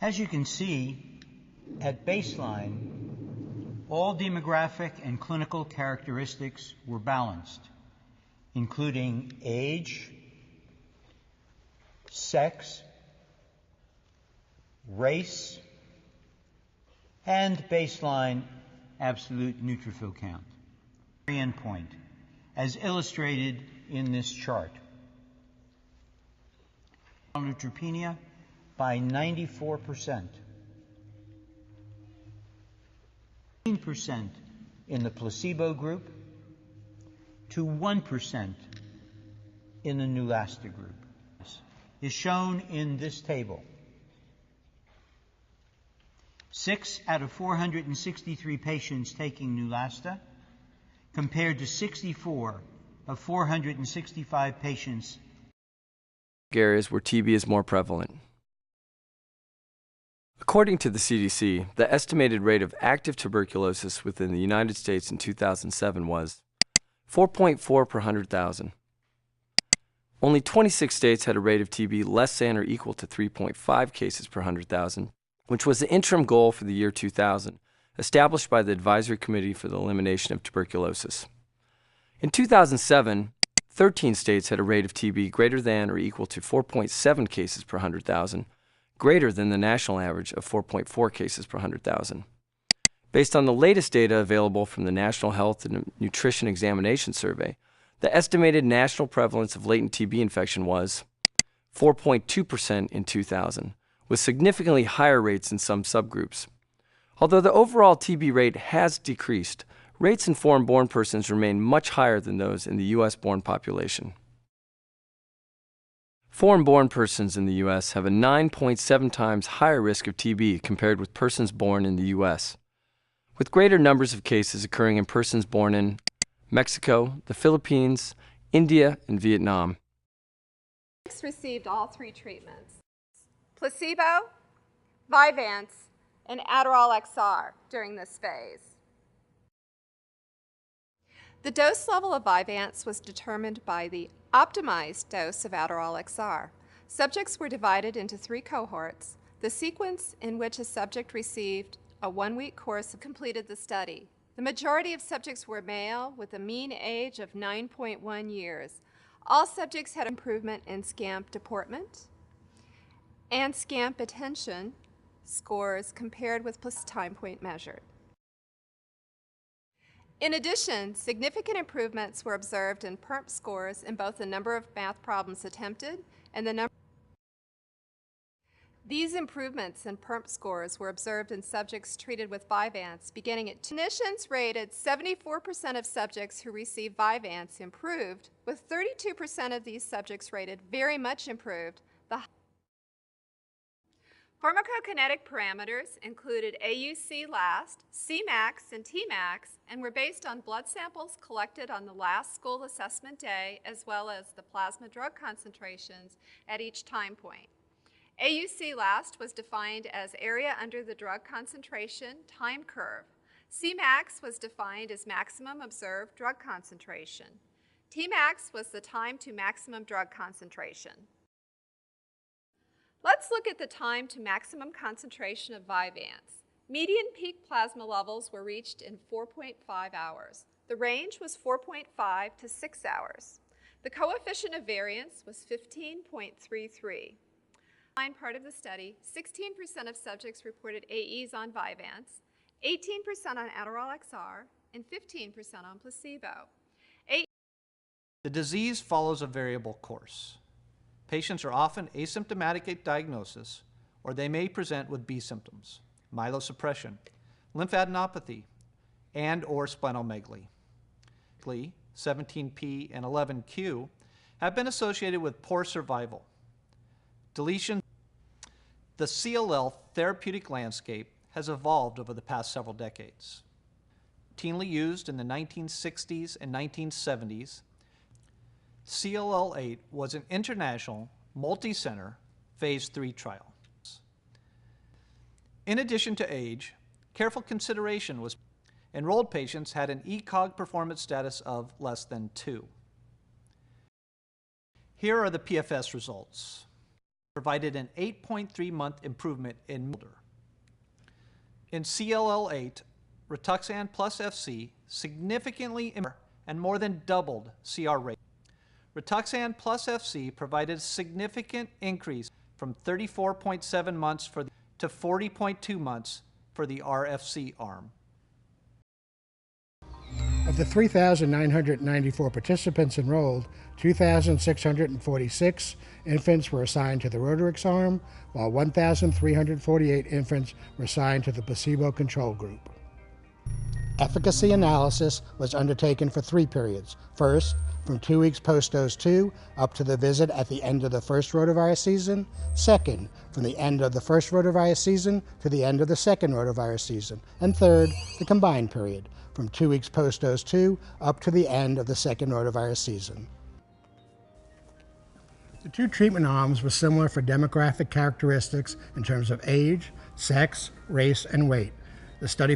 As you can see, at baseline, all demographic and clinical characteristics were balanced, including age, sex, race, and baseline absolute neutrophil count. Endpoint, as illustrated in this chart. Neutropenia by 94%. 15% in the placebo group to 1% in the Neulasta group is shown in this table. 6 out of 463 patients taking Neulasta compared to 64 of 465 patients. Areas where TB is more prevalent. According to the CDC, the estimated rate of active tuberculosis within the United States in 2007 was 4.4 per 100,000. Only 26 states had a rate of TB less than or equal to 3.5 cases per 100,000, which was the interim goal for the year 2000, established by the Advisory Committee for the Elimination of Tuberculosis. In 2007, 13 states had a rate of TB greater than or equal to 4.7 cases per 100,000, greater than the national average of 4.4 cases per 100,000. Based on the latest data available from the National Health and Nutrition Examination Survey, the estimated national prevalence of latent TB infection was 4.2% in 2000, with significantly higher rates in some subgroups. Although the overall TB rate has decreased, rates in foreign-born persons remain much higher than those in the U.S.-born population. Foreign-born persons in the U.S. have a 9.7 times higher risk of TB compared with persons born in the U.S., with greater numbers of cases occurring in persons born in Mexico, the Philippines, India, and Vietnam. Received all 3 treatments: placebo, Vyvanse, and Adderall XR during this phase. The dose level of Vyvanse was determined by the optimized dose of Adderall XR. Subjects were divided into 3 cohorts. The sequence in which a subject received a 1-week course completed the study. The majority of subjects were male with a mean age of 9.1 years. All subjects had improvement in SCAMP deportment and SCAMP attention scores compared with time point measured. In addition, significant improvements were observed in PERP scores in both the number of math problems attempted and the number. These improvements in PERP scores were observed in subjects treated with Vyvanse beginning at clinicians rated 74% of subjects who received Vyvanse improved, with 32% of these subjects rated very much improved. The pharmacokinetic parameters included AUC last, Cmax, and Tmax, and were based on blood samples collected on the last school assessment day, as well as the plasma drug concentrations at each time point. AUC last was defined as area under the drug concentration time curve. Cmax was defined as maximum observed drug concentration. Tmax was the time to maximum drug concentration. Let's look at the time to maximum concentration of Vyvanse. Median peak plasma levels were reached in 4.5 hours. The range was 4.5 to 6 hours. The coefficient of variance was 15.33. Part of the study, 16% of subjects reported AEs on Vyvanse, 18% on Adderall XR, and 15% on placebo. The disease follows a variable course. Patients are often asymptomatic at diagnosis, or they may present with B symptoms, myelosuppression, lymphadenopathy, and/or splenomegaly. 17p and 11q have been associated with poor survival. Deletion. The CLL therapeutic landscape has evolved over the past several decades. Routinely used in the 1960s and 1970s, CLL-8 was an international, multi-center, phase 3 trial. In addition to age, careful consideration was enrolled patients had an ECOG performance status of less than 2. Here are the PFS results. provided an 8.3-month improvement in motor. In CLL8, Rituxan plus FC significantly improved and more than doubled CR rate. Rituxan plus FC provided a significant increase from 34.7 months to 40.2 months for the RFC arm. Of the 3,994 participants enrolled, 2,646 infants were assigned to the Rotarix arm, while 1,348 infants were assigned to the placebo control group. Efficacy analysis was undertaken for 3 periods. First, from 2 weeks post-dose 2 up to the visit at the end of the first rotavirus season. Second, from the end of the first rotavirus season to the end of the second rotavirus season. And third, the combined period, from 2 weeks post-dose 2 up to the end of the second rotavirus season. The 2 treatment arms were similar for demographic characteristics in terms of age, sex, race, and weight. The study